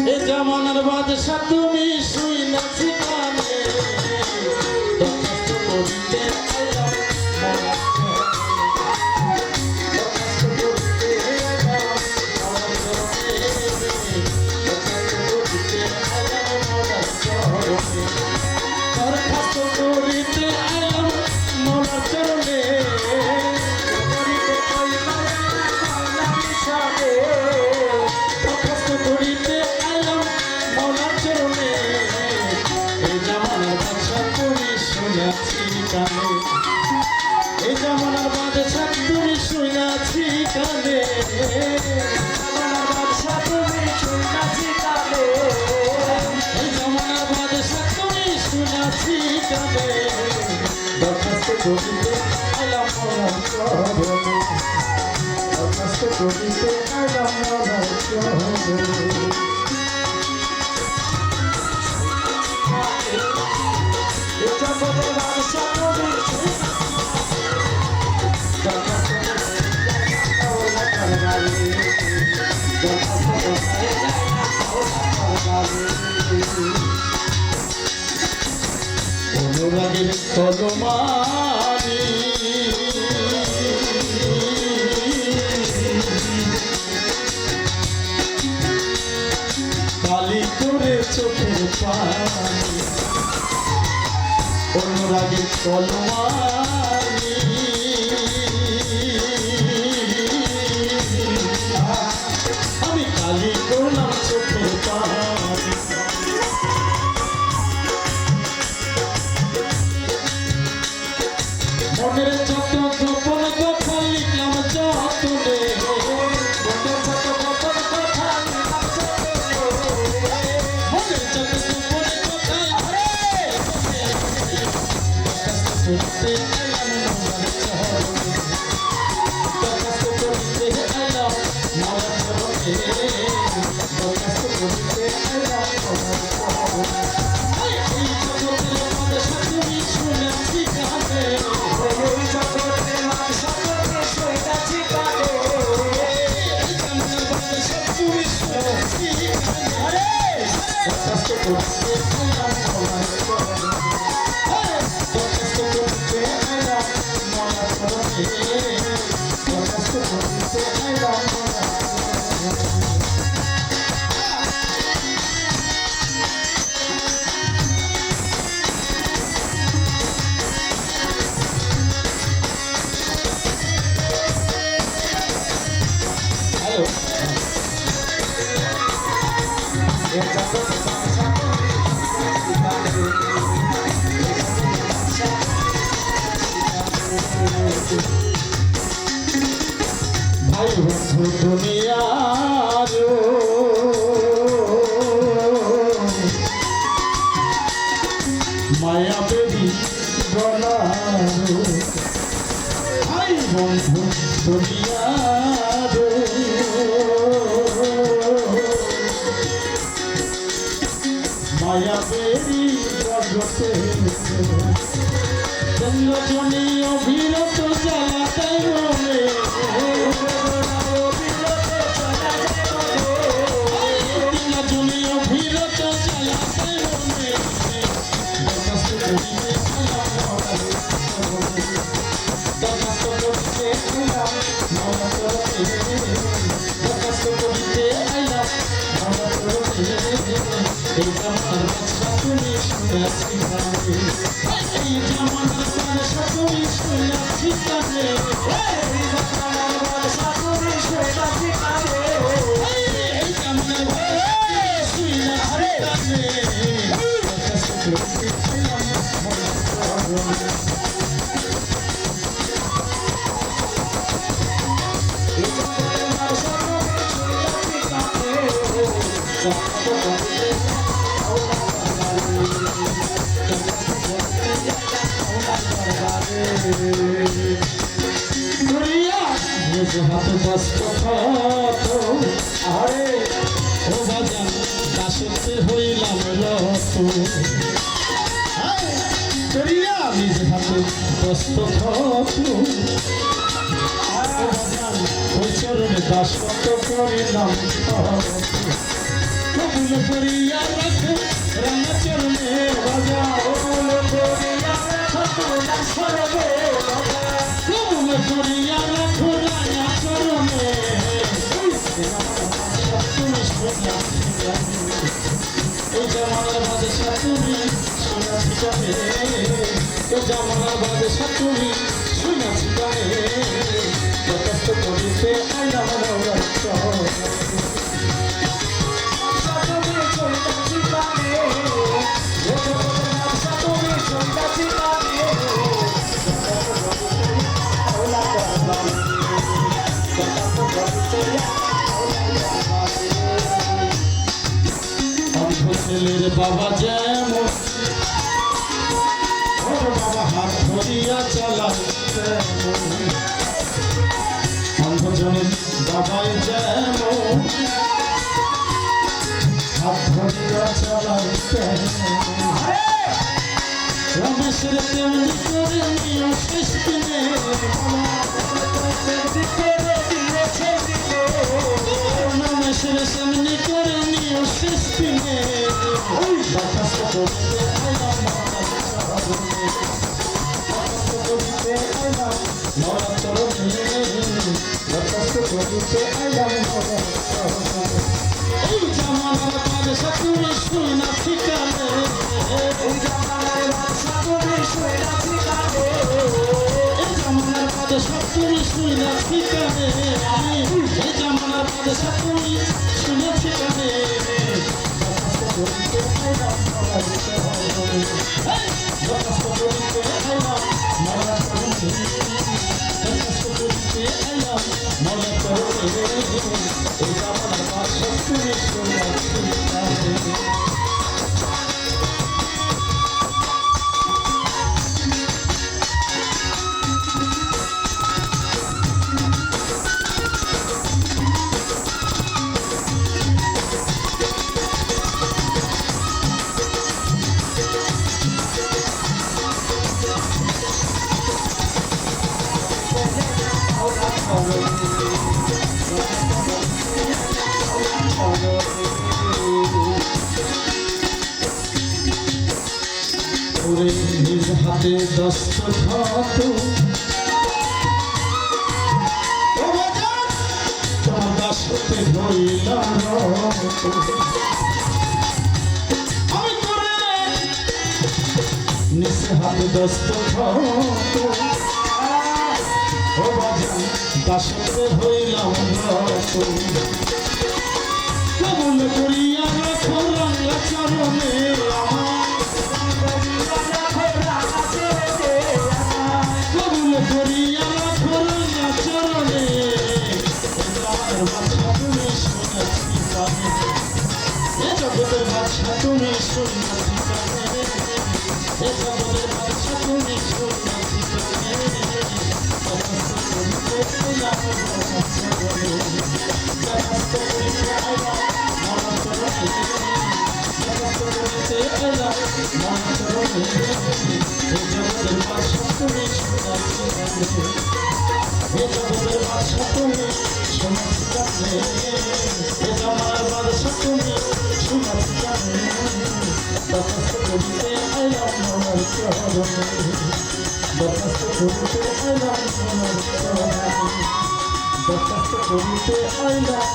এ জামানার বাদশা তুমি শুই নাচি গানে দরখাস্ত করিতে আইলাম দরখাস্ত করিতে আইলাম মৌলার চরণে দরখাস্ত করিতে আইলাম মৌলার চরণে এই জামানার বাদশা তুমি শুনেছি কানে এই জামানার বাদশা তুমি শুনেছি কানে জামানার বাদশা তুমি শুনেছি কানে এই জামানার বাদশা তুমি শুনেছি কানে দরখাস্ত করিতে আইলাম মৌলার চরণে দরখাস্ত করিতে আইলাম মৌলার চরণে অনুরাগের তলমারি কালি করে চোখের পানি অনুরাগের তলমারি আমি কালি করলাম চোখের পানি মনের যত গোপন কথা লিখলাম যতনে মনের যত গোপন কথা লিখলাম যতনে মনের যত গোপন কথা করতে আইলাম মৌলার চরণে দরখাস্ত করতে আইলাম মৌলার চরণে দরখাস্ত করতে আইলাম মৌলার চরণে এই জগতের বাদশা তুমি শুনেছি কানে এই জগতের বাদশা তুমি শুনেছি কানে এই জামানার বাদশা তুমি শুনেছি কানে দরখাস্ত করতে আইলাম মৌলার চরণে দরখাস্ত করতে আইলাম মৌলার চরণে দরখাস্ত করতে আইলাম মৌলার চরণে ভাই বন্ধু দুনিয়ার মায়া বেবি গলার ভাই বন্ধু দুনিয়ার মায়া বেবি জগতে জন্মজনী অভিরত জ্বালাতে মনে জনী অভিরত জ্বালাতে মনে দরখাস্ত করিতে আইলাম মৌলার চরণে দরখাস্ত করিতে আইলাম মৌলার চরণে এই জামানার বাদশা তুমি শুনেছি কানে এই জামানার বাদশা তুমি শুনেছি কানে এই জামানার বাদশা তুমি শুনেছি কানে এই জামানার বাদশা শুনেছি কানে দরখাস্ত করিতে আইলাম মৌলার চরণে এই জামানার বাদশা হাত কষ্ট আরে ও বাজান দাসতে হইলাম রত নিজ হাতে কষ্ট ওই চরণে দাসত্ব করিলাম কবুল করিয়া রাখো রাঙা চরণে বাজাও কবুল করিয়া রাখো রাঙা চরণে তুমি সোনা এই জামানার বাদশা তুমি সোনা ঠিকানে এই জামানার বাদশা তুমি সোনা ঠিকানে যথেষ্ট করিতে আইলাম ছেলের বাবা যেমন ওর বাবা হাত ধরিয়া চালায় অন্ধজনের বাবাই যেমন হাত ধরিয়া চালায় রমেশের তেমনি করে নিয়ে শেষ দিনে রমেশের তেমনি করে নিয়ে শেষ দিনে দরখাস্ত করতে আইলাম মরা চরণে দরখাস্ত করতে আইলাম এই জামানার বাদশা তুমি সোনা ঠিকানে এই জামানার বাদশা তুমি সোনা ঠিকানে এই জামানার বাদশা তুমি সোনা ঠিকানে এই জামানার বাদশা তুমি সোনা ঠিকানে দরখাস্ত করতে আইলাম দরখাস্ত করতে আইলাম মরা চরণে দরখাস্ত করতে আইলাম মরা চরণে এই জামানার বাদশা তুমি সোনা ঠিকানে নিজ হাতে দস্তখত তোমার দাসতে হইলাম আমি করে নিজ হাতে দস্তখত ও বাজান দাসতে হইলাম কবুল করিয়া রাখো রাঙা চরণে কবুল করিয়া রাখো রাঙা চরণে তুমি সোনা ঠিকানে এ জগতের বাদশা তুমি সোনা ঠিকানে এ জগতের বাদশা তুমি সোনা ঠিকানে দরখাস্ত করিতে আইলাম